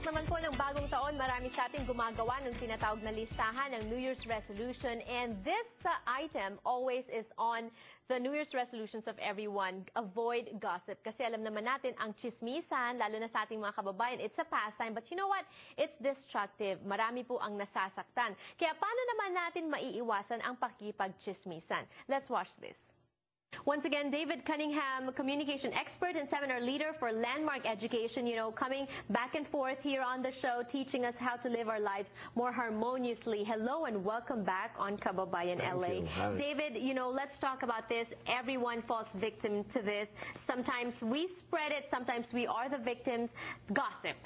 Pagpasok naman po ng bagong taon, marami sa atin gumagawa ng tinatawag na listahan ng New Year's resolution. And this item always is on the New Year's resolutions of everyone. Avoid gossip. Kasi alam naman natin, ang chismisan, lalo na sa ating mga kababayan, it's a pastime. But you know what? It's destructive. Marami po ang nasasaktan. Kaya paano naman natin maiiwasan ang pakikipagchismisan? Let's watch this. Once again, David Cunningham, communication expert and seminar leader for Landmark Education, coming back and forth here on the show, teaching us how to live our lives more harmoniously. Hello and welcome back on Kababayan LA. David, let's talk about this. Everyone falls victim to this. Sometimes we spread it, sometimes we are the victims. Gossip.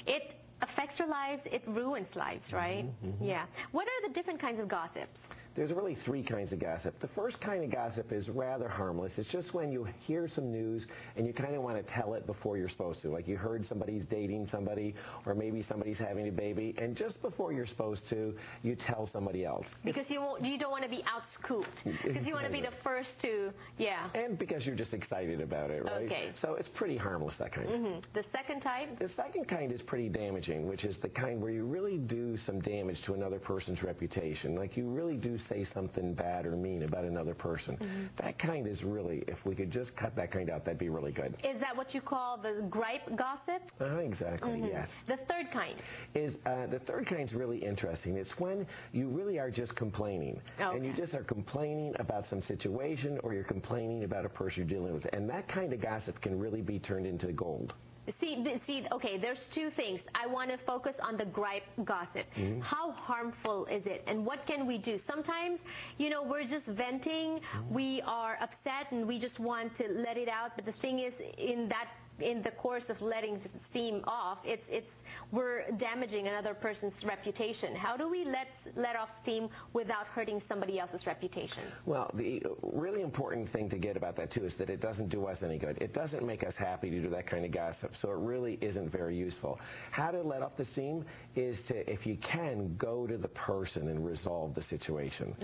It affects your lives, it ruins lives, right? Yeah. What are the different kinds of gossips? There's really three kinds of gossip. The first kind of gossip is rather harmless. It's just when you hear some news and you kind of want to tell it before you're supposed to. Like you heard somebody's dating somebody, or maybe somebody's having a baby, and just before you're supposed to, you tell somebody else. Because you don't want to be out-scooped. Because you want to be the first to, yeah. And because you're just excited about it, right? Okay. So it's pretty harmless, that kind. The second type? The second kind is pretty damaging, which is the kind where you really do some damage to another person's reputation. Like you really do say something bad or mean about another person. That kind is really, if we could just cut that kind out, that'd be really good. Is that what you call the gripe gossip? Exactly, yes. The third kind? The third kind is really interesting. It's when you really are just complaining. Okay. And you just are complaining about some situation, or you're complaining about a person you're dealing with. And that kind of gossip can really be turned into gold. See, okay, there's two things. I want to focus on the gripe gossip. How harmful is it? And what can we do? Sometimes, we're just venting. We are upset and we just want to let it out. But the thing is, in the course of letting the steam off, we're damaging another person's reputation. How do we let off steam without hurting somebody else's reputation? Well, the really important thing to get about that too is that it doesn't do us any good. It doesn't make us happy to do that kind of gossip, so it really isn't very useful. How to let off the steam is to, if you can, go to the person and resolve the situation.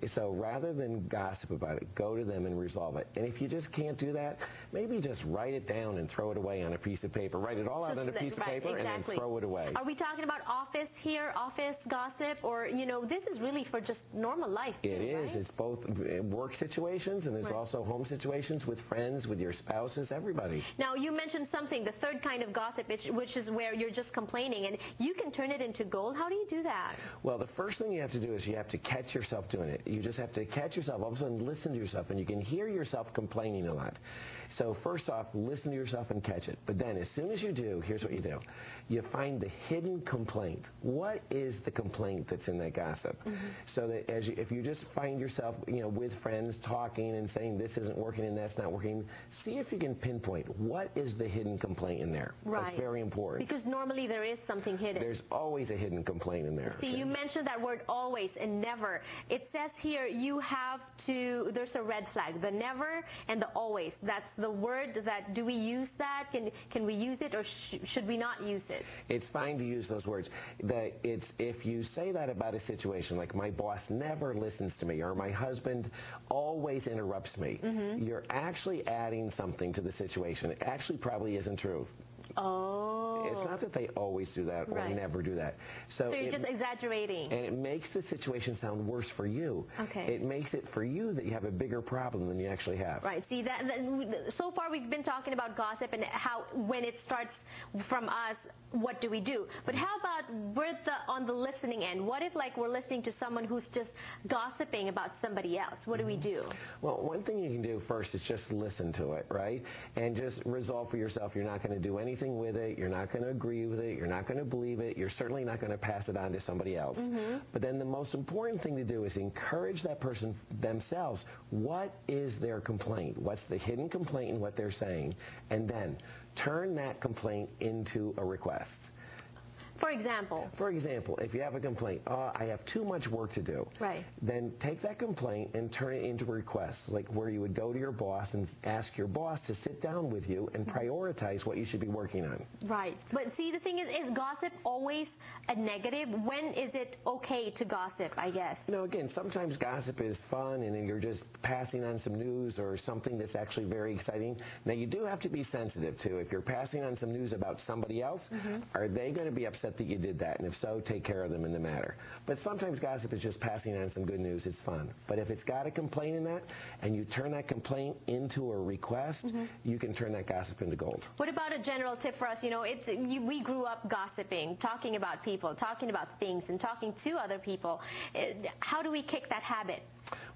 So rather than gossip about it, go to them and resolve it. And if you just can't do that, maybe just write it down and throw it away on a piece of paper. Write it all out on a piece of paper and then throw it away. Are we talking about office here, office gossip, or, this is really for just normal life too, It is. Right? It's both work situations and it's also home situations with friends, with your spouses, everybody. Now, you mentioned something, the third kind of gossip, which is where you're just complaining, and you can turn it into gold. How do you do that? Well, the first thing you have to do is you have to catch yourself doing it. You just have to catch yourself, all of a sudden listen to yourself, and you can hear yourself complaining a lot. So first off, listen to yourself and catch it. But then as soon as you do, here's what you do. You find the hidden complaint. What is the complaint that's in that gossip? So that if you just find yourself, with friends talking and saying this isn't working and that's not working, see if you can pinpoint what is the hidden complaint in there. Right. That's very important. Because normally there is something hidden. There's always a hidden complaint in there. See, you mentioned that word always and never. It says here you have to, there's a red flag, the never and the always. That's the word that, do we use that? Can we use it, or should we not use it? It's fine to use those words. If you say that about a situation, like my boss never listens to me, or my husband always interrupts me, you're actually adding something to the situation. It actually probably isn't true. Oh. It's not that they always do that or never do that. So you're just exaggerating. And it makes the situation sound worse for you. Okay. It makes it for you that you have a bigger problem than you actually have. Right. See, that so far we've been talking about gossip and how when it starts from us, what do we do? But how about on the listening end? What if we're listening to someone who's just gossiping about somebody else? What do we do? Well, one thing you can do first is just listen to it, right? And just resolve for yourself you're not going to do anything with it, you're not going to agree with it, you're not going to believe it, you're certainly not going to pass it on to somebody else. But then the most important thing to do is encourage that person themselves. What is their complaint? What's the hidden complaint in what they're saying? And then turn that complaint into a request. For example? For example, if you have a complaint, I have too much work to do. Right. Then take that complaint and turn it into a request, like where you would go to your boss and ask your boss to sit down with you and prioritize what you should be working on. Right. But see, the thing is gossip always a negative? When is it okay to gossip, I guess? You know, again, sometimes gossip is fun and then you're just passing on some news or something that's actually very exciting. Now, you do have to be sensitive, too. If you're passing on some news about somebody else, are they going to be upset that you did that? And if so, take care of them in the matter. But sometimes gossip is just passing on some good news. It's fun. But if it's got a complaint in that and you turn that complaint into a request, you can turn that gossip into gold. What about a general tip for us? You know, we grew up gossiping, talking about people, talking about things, and talking to other people. How do we kick that habit?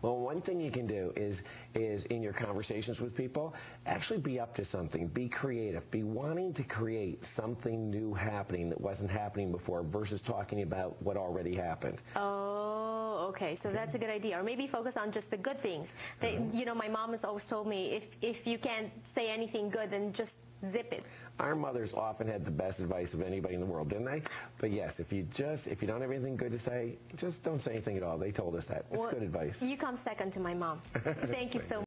Well, one thing you can do is in your conversations with people, actually be up to something. Be creative. Be wanting to create something new happening that wasn't happening before versus talking about what already happened. Oh, okay. So that's a good idea. Or maybe focus on just the good things. You know, my mom has always told me, if you can't say anything good, then just zip it. Our mothers often had the best advice of anybody in the world, didn't they? But yes, if you don't have anything good to say, just don't say anything at all. They told us that. It's good advice. You come second to my mom. Thank you so much.